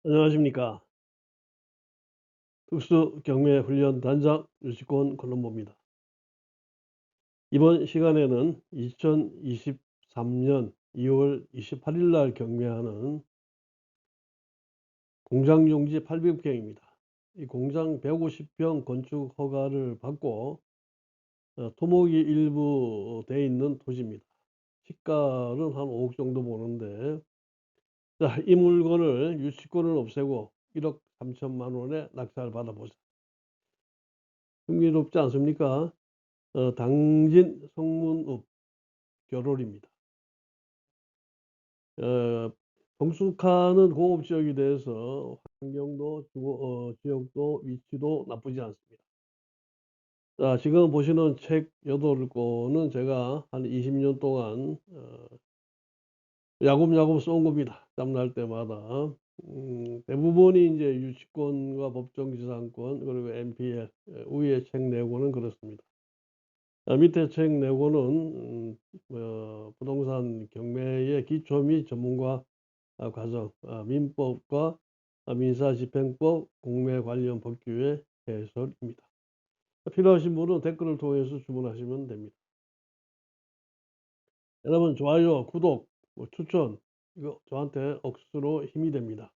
안녕하십니까. 특수경매훈련단장 유치권 columbo입니다. 이번 시간에는 2023년 2월 28일 날 경매하는 공장용지 800평입니다. 이 공장 150평 건축 허가를 받고 토목이 일부 돼 있는 토지입니다. 시가는 한 5억 정도 보는데, 자, 이 물건을 유치권을 없애고 1억 3천만 원에 낙찰 받아보자. 흥미롭지 않습니까? 당진 성문읍 결홀입니다. 동숙하는 공업지역이 돼서 환경도 지역도 위치도 나쁘지 않습니다. 자, 지금 보시는 책 8권은 제가 한 20년 동안 야곱야곱 쏜 겁니다. 짬날 때마다. 대부분이 이제 유치권과 법정지상권 그리고 NPL 위에 책 4권은 그렇습니다. 밑에 책 4권은 부동산 경매의 기초 및 전문가 과정, 민법과 민사집행법, 공매 관련 법규의 해설입니다. 필요하신 분은 댓글을 통해서 주문하시면 됩니다. 여러분, 좋아요, 구독, 추천, 이거 저한테 억수로 힘이 됩니다.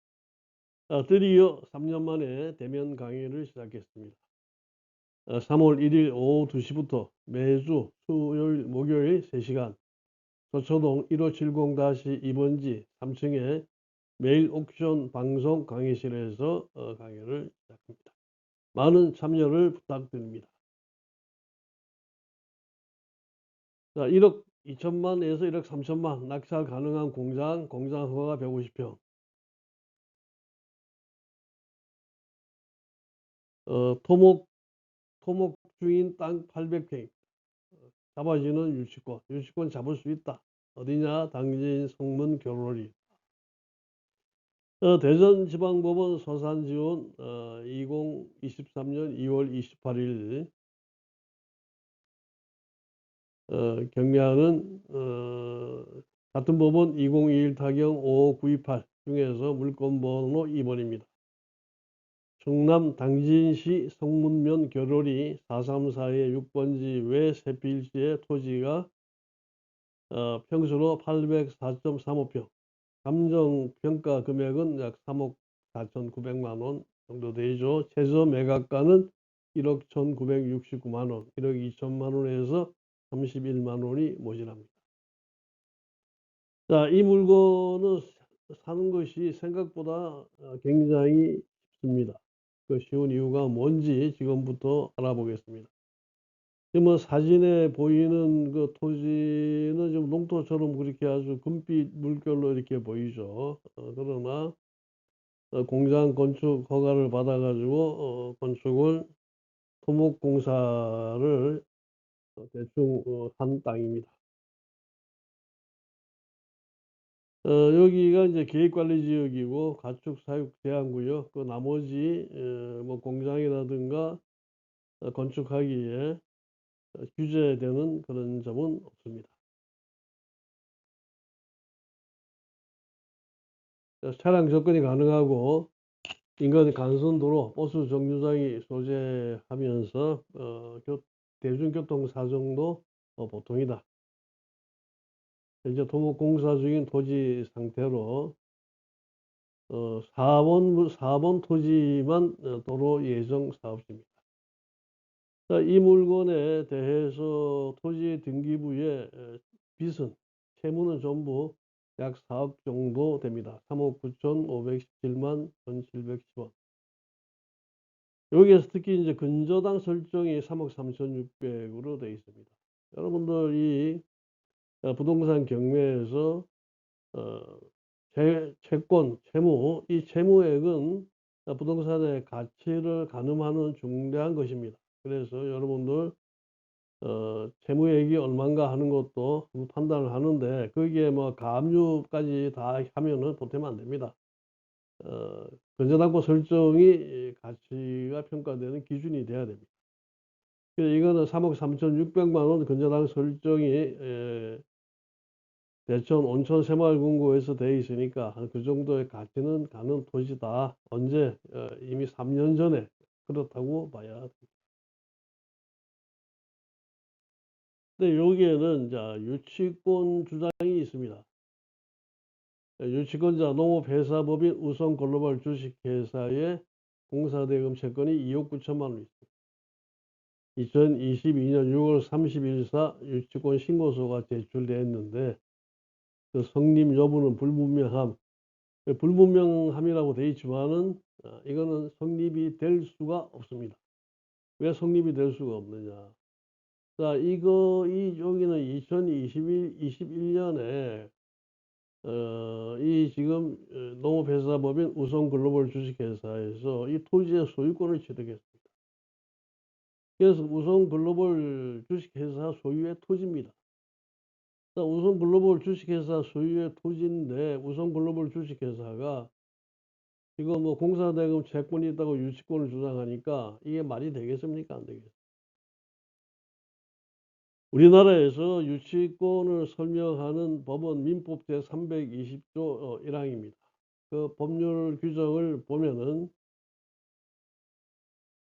드디어 3년 만에 대면 강의를 시작했습니다. 3월 1일 오후 2시부터 매주 수요일, 목요일 3시간 서초동 1570-2번지 3층에 매일 옥션 방송 강의실에서 강의를 시작합니다. 많은 참여를 부탁드립니다. 자, 1억 2천만에서 1억 3천만 낙찰 가능한 공장 허가 150평. 토목 주인 땅 800평. 잡아지는 유치권 잡을 수 있다. 어디냐? 당진 성문 결홀이. 대전지방법원 서산지원 2023년 2월 28일 경매하는 같은 법원 2021 타경 55928 중에서 물건번호 2번입니다. 충남 당진시 성문면 결홀이 434의 6번지 외 세필지의 토지가 평수로 804.35평, 감정평가 금액은 약 3억 4,900만 원 정도 되죠. 최저 매각가는 1억 1,969만 원, 1억 2천만 원에서 31만 원이 모자랍니다. 자, 이 물건은 사는 것이 생각보다 굉장히 쉽습니다. 그 쉬운 이유가 뭔지 지금부터 알아보겠습니다. 지금 사진에 보이는 그 토지는 좀 농토처럼 그렇게 아주 금빛 물결로 이렇게 보이죠. 그러나 공장 건축 허가를 받아가지고 건축을 토목공사를 대충 한 땅입니다. 여기가 이제 계획관리지역이고 가축사육 제한구역, 그 나머지 뭐 공장이라든가 건축하기에 규제되는 그런 점은 없습니다. 차량 접근이 가능하고 인근 간선도로 버스 정류장이 소재하면서 대중교통 사정도 보통이다. 현재 토목공사 중인 토지 상태로 4번 토지만 도로 예정 사업지입니다. 자, 이 물건에 대해서 토지 등기부에 빚은 채무는 전부 약 4억 정도 됩니다. 3억 9,517만 1,710원. 여기에서 특히 이제 근저당 설정이 3억 3,600으로 되어 있습니다. 여러분들 이 부동산 경매에서 채권, 채무, 이 채무액은 부동산의 가치를 가늠하는 중대한 것입니다. 그래서 여러분들 채무액이 얼마인가 하는 것도 판단을 하는데, 거기에 뭐 가압류까지 다 하면은 보태면 안 됩니다. 근저당권 설정이 가치가 평가되는 기준이 돼야 됩니다. 그래서 이거는 3억 3,600만 원 근저당 설정이 대천 온천 새마을금고에서 돼 있으니까 한 그 정도의 가치는 가는 토지다. 언제? 이미 3년 전에 그렇다고 봐야 됩니다. 근데 여기에는 자 유치권 주장이 있습니다. 유치권자 농업회사법인 우성글로벌 주식회사의 공사대금 채권이 2억 9천만 원 있습니다. 2022년 6월 30일사 유치권 신고서가 제출됐는데 그 성립 여부는 불분명함이라고 되어 있지만은 이거는 성립이 될 수가 없습니다. 왜 성립이 될 수가 없느냐? 자, 여기는 2021년에 이 지금 농업회사법인 우성글로벌 주식회사에서 이 토지의 소유권을 취득했습니다. 그래서 우성글로벌 주식회사 소유의 토지입니다. 자, 우성글로벌 주식회사 소유의 토지인데 우성글로벌 주식회사가 지금 뭐 공사대금 채권이 있다고 유치권을 주장하니까 이게 말이 되겠습니까? 안 되겠습니까? 우리나라에서 유치권을 설명하는 법은 민법 제320조 1항입니다. 그 법률 규정을 보면은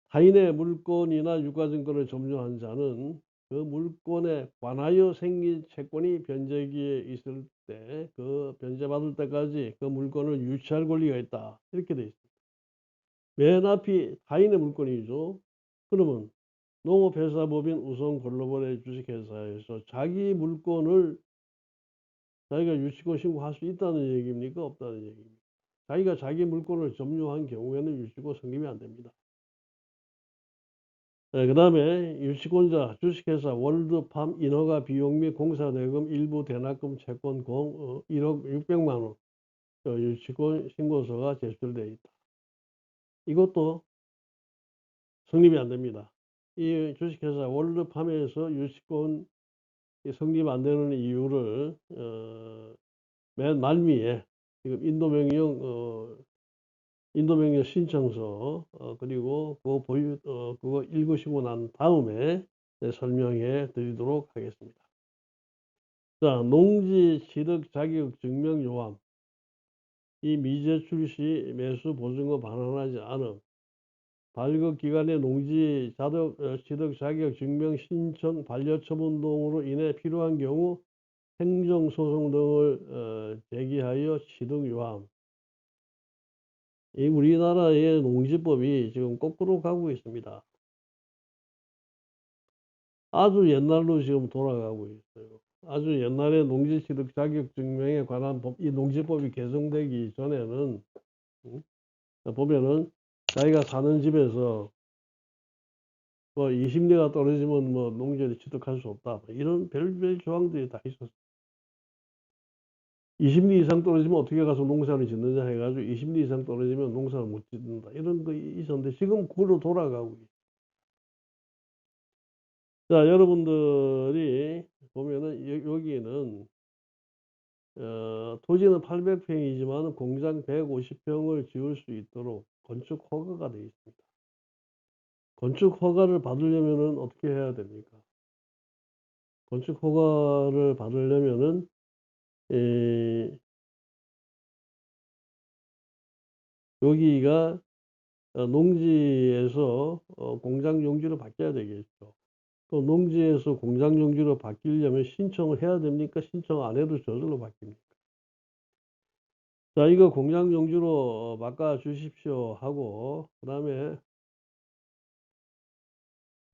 타인의 물건이나 유가증권을 점유한 자는 그 물건에 관하여 생긴 채권이 변제기에 있을 때 그 변제받을 때까지 그 물건을 유치할 권리가 있다. 이렇게 되어 있습니다. 맨 앞이 타인의 물건이죠. 그러면 농업회사법인 우성글로벌의 주식회사에서 자기 물건을 자기가 유치권 신고할 수 있다는 얘기입니까? 없다는 얘기입니까? 자기가 자기 물건을 점유한 경우에는 유치권 성립이 안 됩니다. 그 다음에 유치권자 주식회사 월드팜 인허가 비용 및 공사대금 일부 대납금 채권 공 1억 600만 원 유치권 신고서가 제출되어 있다. 이것도 성립이 안 됩니다. 이 주식회사 월드팜에서 유치권 성립 안 되는 이유를 맨 말미에 지금 인도명령 신청서 그리고 그거 읽으시고 난 다음에 설명해 드리도록 하겠습니다. 자, 농지 취득 자격 증명 요함. 이 미제출 시 매수 보증금 반환하지 않음. 발급 기간에 농지 취득 자격 증명 신청 반려처분 등으로 인해 필요한 경우 행정소송 등을 제기하여 취득 요함. 이 우리나라의 농지법이 지금 거꾸로 가고 있습니다. 아주 옛날로 지금 돌아가고 있어요. 아주 옛날에 농지 취득 자격 증명에 관한 법, 이 농지법이 개정되기 전에는 보면은 자기가 사는 집에서 뭐 20리가 떨어지면 뭐 농지를 취득할 수 없다. 이런 별별 조항들이 다 있었어요. 20리 이상 떨어지면 어떻게 가서 농사를 짓느냐 해가지고 20리 이상 떨어지면 농사를 못 짓는다. 이런 거 있었는데 지금 그걸로 돌아가고 있어요. 자, 여러분들이 보면은 여기는 토지는 800평이지만 공장 150평을 지을 수 있도록 건축 허가가 되어 있습니다. 건축 허가를 받으려면은 어떻게 해야 됩니까? 건축 허가를 받으려면은 여기가 농지에서 공장 용지로 바뀌어야 되겠죠. 또 농지에서 공장 용지로 바뀌려면 신청을 해야 됩니까? 신청 안 해도 저절로 바뀝니까? 자, 이거 공장 용지로 바꿔 주십시오 하고 그 다음에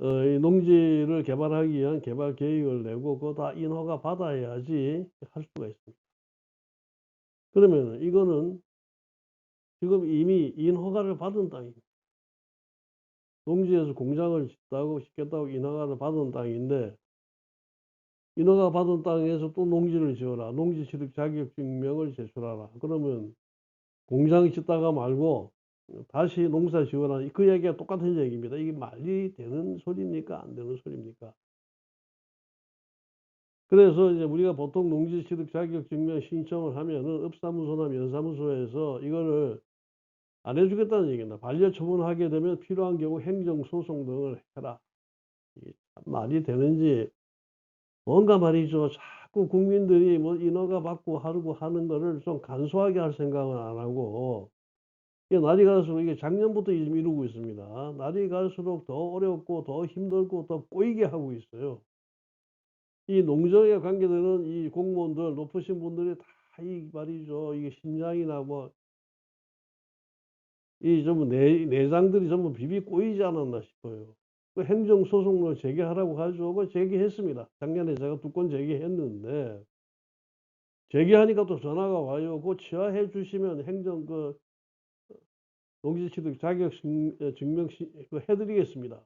이 농지를 개발하기 위한 개발 계획을 내고 그거 다 인허가 받아야지 할 수가 있습니다. 그러면 이거는 지금 이미 인허가를 받은 땅입니다. 농지에서 공장을 짓겠다고 인허가를 받은 땅인데 인허가 받은 땅에서 또 농지를 지어라. 농지 취득 자격 증명을 제출하라. 그러면 공장 짓다가 말고 다시 농사 지어라. 그 얘기가 똑같은 얘기입니다. 이게 말이 되는 소리입니까? 안 되는 소리입니까? 그래서 이제 우리가 보통 농지 취득 자격 증명 신청을 하면은 업사무소나 면사무소에서 이거를 안 해주겠다는 얘기입니다. 반려처분하게 되면 필요한 경우 행정소송 등을 해라. 이게 참 말이 되는지 뭔가 말이죠. 자꾸 국민들이 뭐 인허가 받고 하려고 하는 거를 좀 간소하게 할 생각은 안 하고, 이게 날이 갈수록 이게 작년부터 지금 이러고 있습니다. 날이 갈수록 더 어렵고 더 힘들고 더 꼬이게 하고 있어요. 이 농정에 관계되는 이 공무원들 높으신 분들이 다 이 말이죠. 이게 심장이나 뭐 이 전부 내장들이 전부 비비 꼬이지 않았나 싶어요. 그 행정소송을 제기하라고 가지고 그 제기했습니다. 작년에 제가 2건 제기했는데, 제기하니까 또 전화가 와요. "그거 취하해 주시면 행정 농지취득 자격 증명 해 드리겠습니다."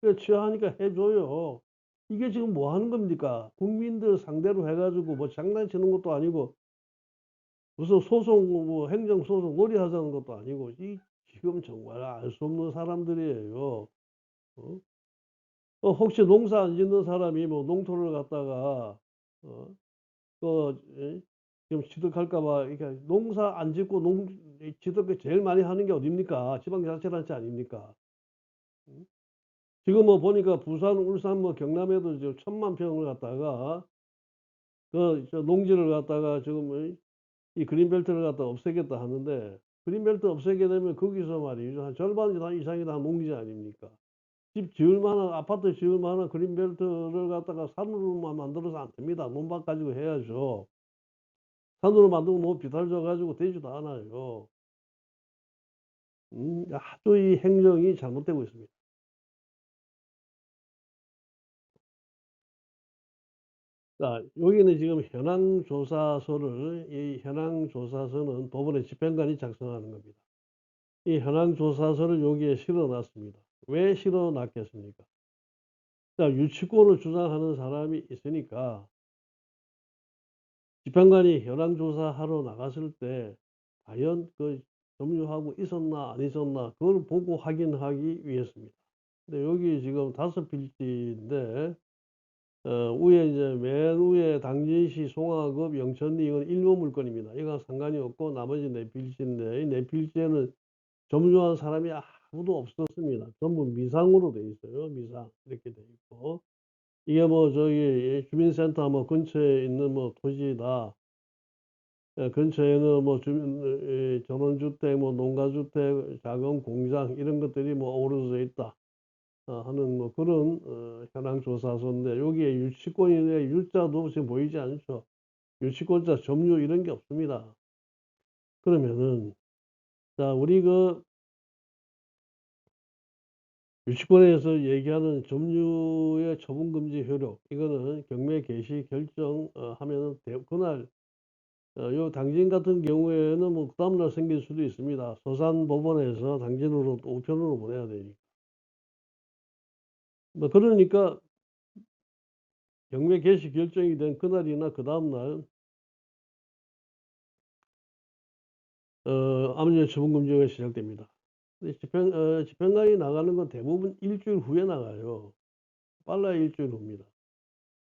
그 취하하니까 해 줘요. 이게 지금 뭐 하는 겁니까? 국민들 상대로 해 가지고 뭐 장난치는 것도 아니고, 무슨 소송 뭐 행정소송 놀이하자는 것도 아니고, 이 지금 정말 알 수 없는 사람들이에요. 어? 혹시 농사 안 짓는 사람이 뭐 농토를 갖다가 어 예 지금 취득할까 봐, 그러니까 농사 안 짓고 이 취득 제일 많이 하는 게 어딥니까? 지방자치단체 아닙니까? 음? 지금 뭐 보니까 부산, 울산, 뭐 경남에도 지금 1,000,000 평을 갖다가 저 농지를 갖다가 지금 이 그린벨트를 갖다가 없애겠다 하는데, 그린벨트 없애게 되면 거기서 말이죠, 한 절반 이상이 다 농지 아닙니까? 집 지을 만한, 아파트 지을 만한 그린벨트를 갖다가 산으로만 만들어서 안 됩니다. 논밭 가지고 해야죠. 산으로 만들고 뭐 비탈져 가지고 되지도 않아요. 아주 이 행정이 잘못되고 있습니다. 자, 여기는 지금 현황 조사서를, 이 현황 조사서는 법원의 집행관이 작성하는 겁니다. 이 현황 조사서를 여기에 실어 놨습니다. 왜 실어 놨겠습니까? 자, 유치권을 주장하는 사람이 있으니까 집행관이 현황 조사하러 나갔을 때 과연 그 점유하고 있었나 안 있었나 그걸 보고 확인하기 위해서입니다. 근데 여기 지금 5필지인데, 위에 이제 맨 위에 당진시 송화급 영천리 이건 일부 물건입니다. 이거랑 상관이 없고 나머지 4필지인데, 이 4필지에는 점유한 사람이 아무도 없었습니다. 전부 미상으로 돼 있어요. 미상 이렇게 돼 있고, 이게 뭐 저기 주민센터 뭐 근처에 있는 뭐 토지다. 예, 근처에는 뭐 주민 전원주택, 뭐 농가주택, 작은 공장 이런 것들이 뭐 어우러져 있다. 하는 뭐 그런 현황 조사서인데, 여기에 유치권의 유자도 지금 보이지 않죠. 유치권자 점유 이런 게 없습니다. 그러면은, 자, 우리 유치권에서 얘기하는 점유의 처분 금지 효력, 이거는 경매 개시 결정 하면은 그날, 요 당진 같은 경우에는 뭐 그다음 날 생길 수도 있습니다. 서산법원에서 당진으로 또 우편으로 보내야 되니까. 뭐 그러니까 경매 개시 결정이 된 그날이나 그다음 날 압류의 처분 금지가 시작됩니다. 근데 집행관이 나가는 건 대부분 일 주일 후에 나가요. 빨라야 일 주일 후입니다.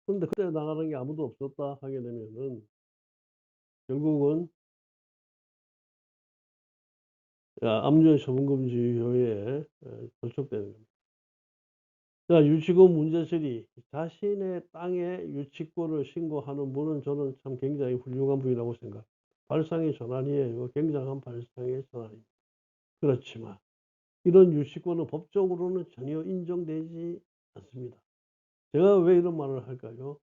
그런데 그때 나가는 게 아무도 없었다 하게 되면은 결국은 압류의 처분 금지효에 저촉되는 겁니다. 자, 유치권 문제 처리. 자신의 땅에 유치권을 신고하는 분은 저는 참 굉장히 훌륭한 분이라고 생각합니다. 발상의 전환이에요. 굉장한 발상의 전환입니다. 그렇지만 이런 유치권은 법적으로는 전혀 인정되지 않습니다. 제가 왜 이런 말을 할까요?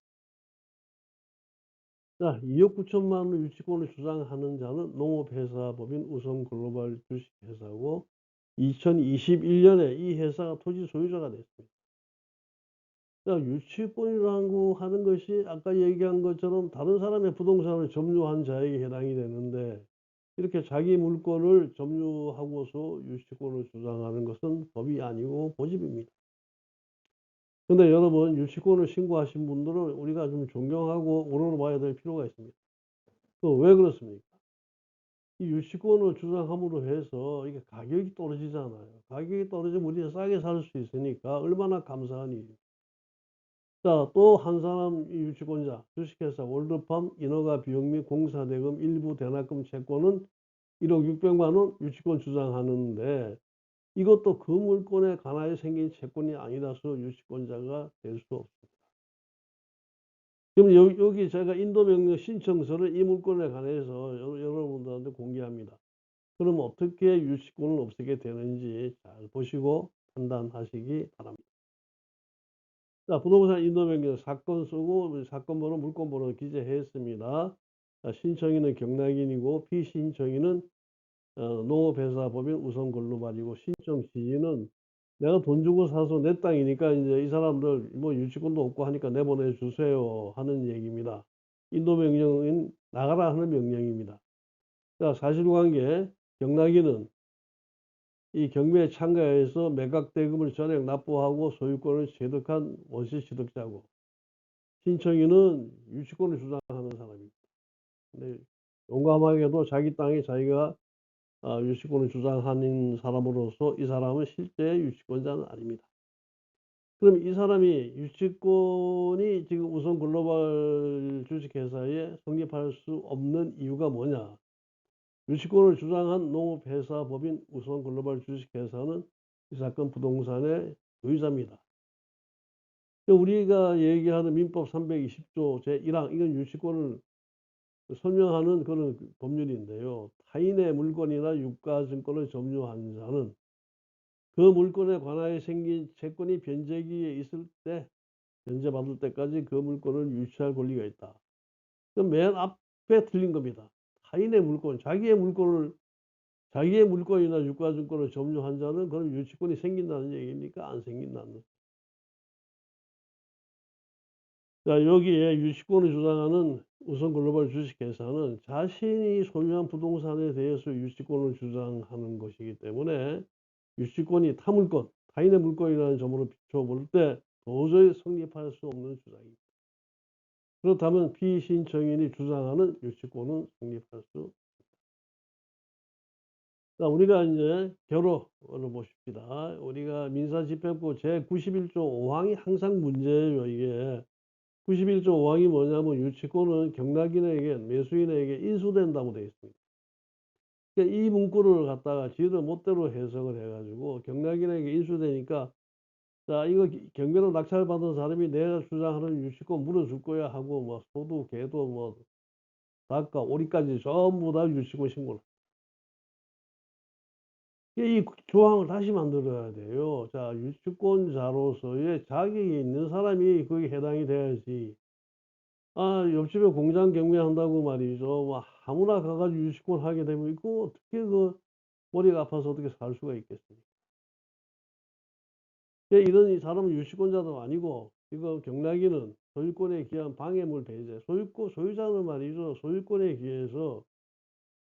자, 2억 9천만 원 유치권을 주장하는 자는 농업회사법인 우성글로벌 주식회사고, 2021년에 이 회사가 토지 소유자가 됐습니다. 자, 유치권이라고 하는 것이 아까 얘기한 것처럼 다른 사람의 부동산을 점유한 자에게 해당이 되는데, 이렇게 자기 물건을 점유하고서 유치권을 주장하는 것은 법이 아니고 고집입니다. 근데 여러분, 유치권을 신고하신 분들은 우리가 좀 존경하고 우러러봐야 될 필요가 있습니다. 또 왜 그렇습니까? 이 유치권을 주장함으로 해서 이게 가격이 떨어지잖아요. 가격이 떨어지면 우리는 싸게 살 수 있으니까 얼마나 감사한 일입니까? 자, 또 한 사람 이 유치권자, 주식회사 월드팜 인허가 비용 및 공사대금 일부 대납금 채권은 1억 600만 원 유치권 주장하는데, 이것도 그 물건에 관하여 생긴 채권이 아니라서 유치권자가 될 수 없습니다. 그럼 여기 제가 인도명령 신청서를 이 물건에 관해서 여러분들한테 공개합니다. 그럼 어떻게 유치권을 없애게 되는지 잘 보시고 판단하시기 바랍니다. 자, 부동산 인도명령 사건 쓰고 사건 번호, 물건 번호 기재했습니다. 자, 신청인은 경락인이고 피신청인은 농업회사법인 우선건로발이고 신청 지지는 내가 돈 주고 사서 내 땅이니까 이제 이 사람들 뭐 유치권도 없고 하니까 내보내 주세요 하는 얘기입니다. 인도명령은 나가라 하는 명령입니다. 자, 사실관계 경락인은 이 경매에 참가해서 매각대금을 전액 납부하고 소유권을 취득한 원시 취득자고, 신청인은 유치권을 주장하는 사람입니다. 근데 용감하게도 자기 땅에 자기가 유치권을 주장하는 사람으로서 이 사람은 실제 유치권자는 아닙니다. 그럼 이 사람이 유치권이 지금 우선 글로벌 주식회사에 성립할 수 없는 이유가 뭐냐? 유치권을 주장한 농업회사 법인 우선 글로벌 주식회사는 이 사건 부동산의 소유자입니다. 우리가 얘기하는 민법 320조 제1항, 이건 유치권을 설명하는 그런 법률인데요. 타인의 물건이나 유가증권을 점유한 자는 그 물건에 관하여 생긴 채권이 변제기에 있을 때, 변제받을 때까지 그 물건을 유치할 권리가 있다. 그럼 맨 앞에 틀린 겁니다. 타인의 물건, 자기의 물건이나 유가증권을 점유한 자는 그럼 유치권이 생긴다는 얘기입니까? 안 생긴다는. 자, 여기에 유치권을 주장하는 우선글로벌 주식회사는 자신이 소유한 부동산에 대해서 유치권을 주장하는 것이기 때문에 유치권이 타물건, 타인의 물건이라는 점으로 비춰볼 때 도저히 성립할 수 없는 주장입니다. 그렇다면 피신청인이 주장하는 유치권은 성립할 수 없습니다. 자, 우리가 이제 결론을 보십시다. 우리가 민사집행법 제91조 5항이 항상 문제예요. 이게 91조 5항이 뭐냐면 유치권은 경락인에게, 매수인에게 인수된다고 되어 있습니다. 그러니까 이 문구를 갖다가 지들 멋대로 해석을 해가지고 경락인에게 인수되니까, 자, 이거 경매로 낙찰받은 사람이 내가 주장하는 유치권 물어줄 거야 하고 뭐 소도, 개도, 뭐 닭과 오리까지 전부 다 유치권 신고를. 이 조항을 다시 만들어야 돼요. 자, 유치권자로서의 자격이 있는 사람이 거기에 해당이 돼야지. 옆집에 공장 경매한다고 말이죠. 뭐 아무나 가가지고 유치권 하게 되면 이거 어떻게 머리가 아파서 어떻게 살 수가 있겠습니까? 이런 이 사람은 유치권자도 아니고, 이거 경락인은 소유권에 기한 방해물 배제, 소유자는 말이죠. 소유권에 기해서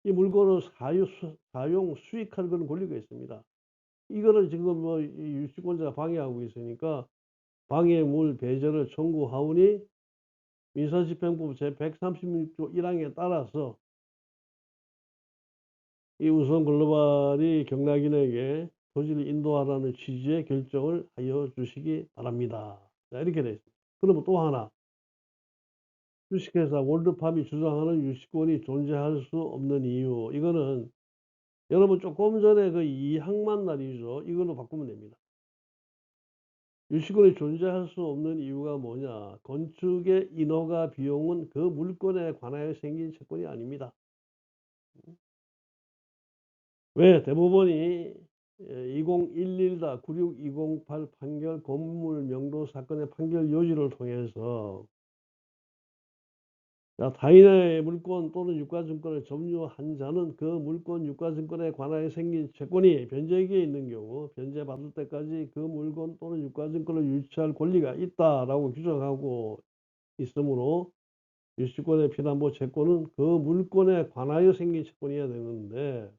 이 물건을 사용, 수익할 그런 권리가 있습니다. 이거를 지금 뭐 유치권자가 방해하고 있으니까 방해물 배제를 청구하오니 민사집행법 제136조 1항에 따라서 이 우선글로벌이 경락인에게 토지를 인도하라는 취지의 결정을 하여 주시기 바랍니다. 자, 이렇게 되어 있습니다. 그러면 또 하나, 주식회사 월드팜이 주장하는 유치권이 존재할 수 없는 이유, 이거는 여러분 조금 전에 그 2항만 말이죠. 이걸로 바꾸면 됩니다. 유치권이 존재할 수 없는 이유가 뭐냐? 건축의 인허가 비용은 그 물건에 관하여 생긴 채권이 아닙니다. 왜? 대법원이 2011-96-208 판결 건물 명도 사건의 판결 요지를 통해서, 타인의 물건 또는 유가증권을 점유한 자는 그 물건, 유가증권에 관하여 생긴 채권이 변제기에 있는 경우 변제받을 때까지 그 물건 또는 유가증권을 유치할 권리가 있다라고 규정하고 있으므로 유치권의 피담보 채권은 그 물건에 관하여 생긴 채권이어야 되는데,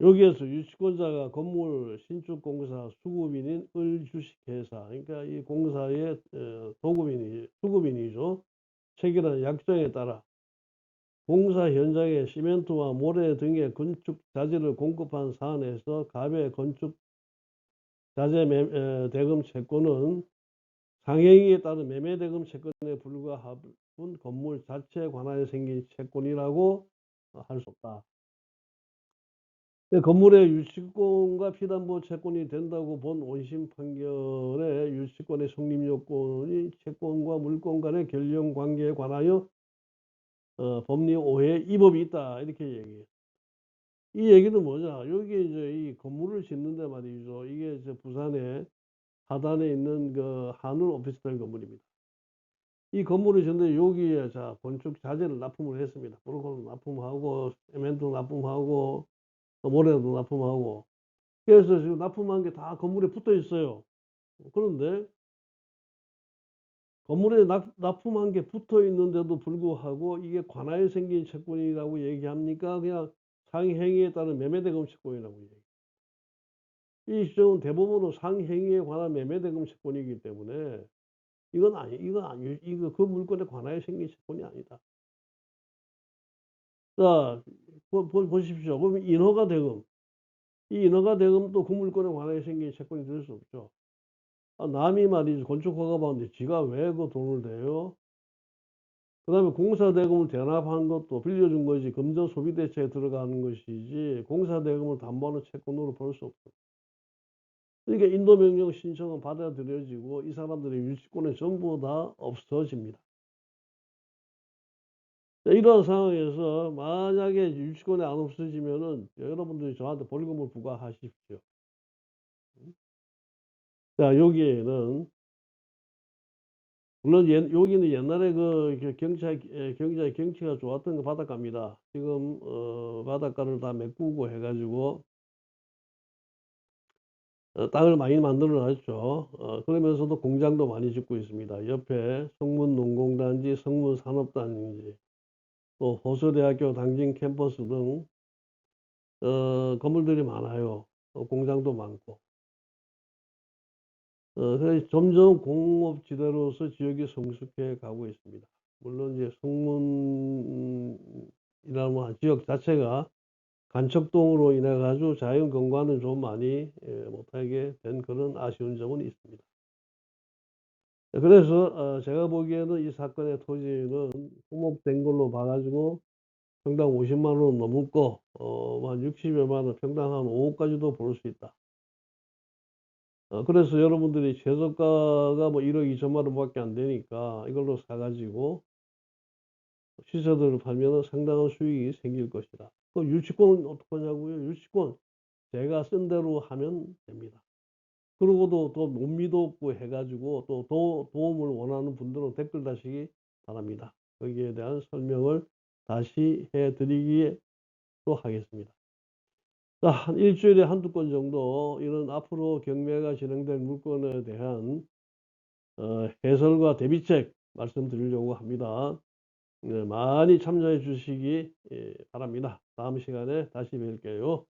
여기에서 유치권자가 건물 신축공사 수급인인 을주식회사, 그러니까 이 공사의 수급인이죠. 체결한 약정에 따라 공사 현장에 시멘트와 모래 등의 건축 자재를 공급한 사안에서 갑의 건축 자재 대금 채권은 상행위에 따른 매매 대금 채권에 불과한 건물 자체에 관하여 생긴 채권이라고 할 수 없다. 건물의 유치권과 피담보 채권이 된다고 본 원심 판결에 유치권의 성립 요건이 채권과 물권 간의 결령 관계에 관하여 법리 오해의 위법이 있다 이렇게 얘기해요. 이 얘기는 뭐냐? 여기 이제 이 건물을 짓는데 말이죠. 이게 이제 부산에 하단에 있는 그 한울 오피스텔 건물입니다. 이 건물을 짓는데 여기에 자 건축 자재를 납품을 했습니다. 브로콜 납품하고 세멘트 납품하고 모래도 납품하고. 그래서 지금 납품한 게 다 건물에 붙어 있어요. 그런데 건물에 납품한 게 붙어 있는데도 불구하고 이게 관하에 생긴 채권이라고 얘기합니까? 그냥 상행위에 따른 매매대금 채권이라고 얘기해요. 이 시정은 대부분은 상행위에 관한 매매대금 채권이기 때문에 이거 그 물건에 관하에 생긴 채권이 아니다. 자, 보십시오. 그럼 인허가 대금. 이 인허가 대금도 그 물건에 관하에 생긴 채권이 될 수 없죠. 남이 말이죠. 건축 허가 받는데 지가 왜 그 돈을 대요? 그 다음에 공사대금을 대납한 것도 빌려준 것이 금전 소비대체에 들어가는 것이지 공사대금을 담보하는 채권으로 볼 수 없어요. 그러니까 인도명령 신청은 받아들여지고 이 사람들의 유치권이 전부 다 없어집니다. 이러한 상황에서 만약에 유치권이 안 없어지면은 여러분들이 저한테 벌금을 부과하십시오. 자, 여기에는 물론 여기는 옛날에 경치가 좋았던 그 바닷가입니다. 지금 바닷가를 다 메꾸고 해가지고 땅을 많이 만들어 놨죠. 그러면서도 공장도 많이 짓고 있습니다. 옆에 성문농공단지, 성문산업단지, 또 호서대학교 당진 캠퍼스 등 건물들이 많아요. 공장도 많고. 그래서 점점 공업지대로서 지역이 성숙해 가고 있습니다. 물론 이제 성문이라는 지역 자체가 간척동으로 인해 가지고 자연 경관은 좀 많이 못하게 된 그런 아쉬운 점은 있습니다. 그래서 제가 보기에는 이 사건의 토지는 토목된 걸로 봐 가지고 평당 50만 원 넘고 한 60여만 원, 평당 한 5억까지도 볼 수 있다. 그래서 여러분들이 최저가가 뭐 1억 2천만 원밖에 안 되니까 이걸로 사 가지고 시세대로 팔면은 상당한 수익이 생길 것이다. 그 유치권은 어떡하냐고요? 유치권 제가 쓴 대로 하면 됩니다. 그러고도 또 논미도 없고 해 가지고 또 도움을 원하는 분들은 댓글 다시기 바랍니다. 거기에 대한 설명을 다시 해 드리기에 또 하겠습니다. 자, 한 일주일에 한두 건 정도 이런 앞으로 경매가 진행될 물건에 대한 해설과 대비책 말씀드리려고 합니다. 네, 많이 참여해 주시기 바랍니다. 다음 시간에 다시 뵐게요.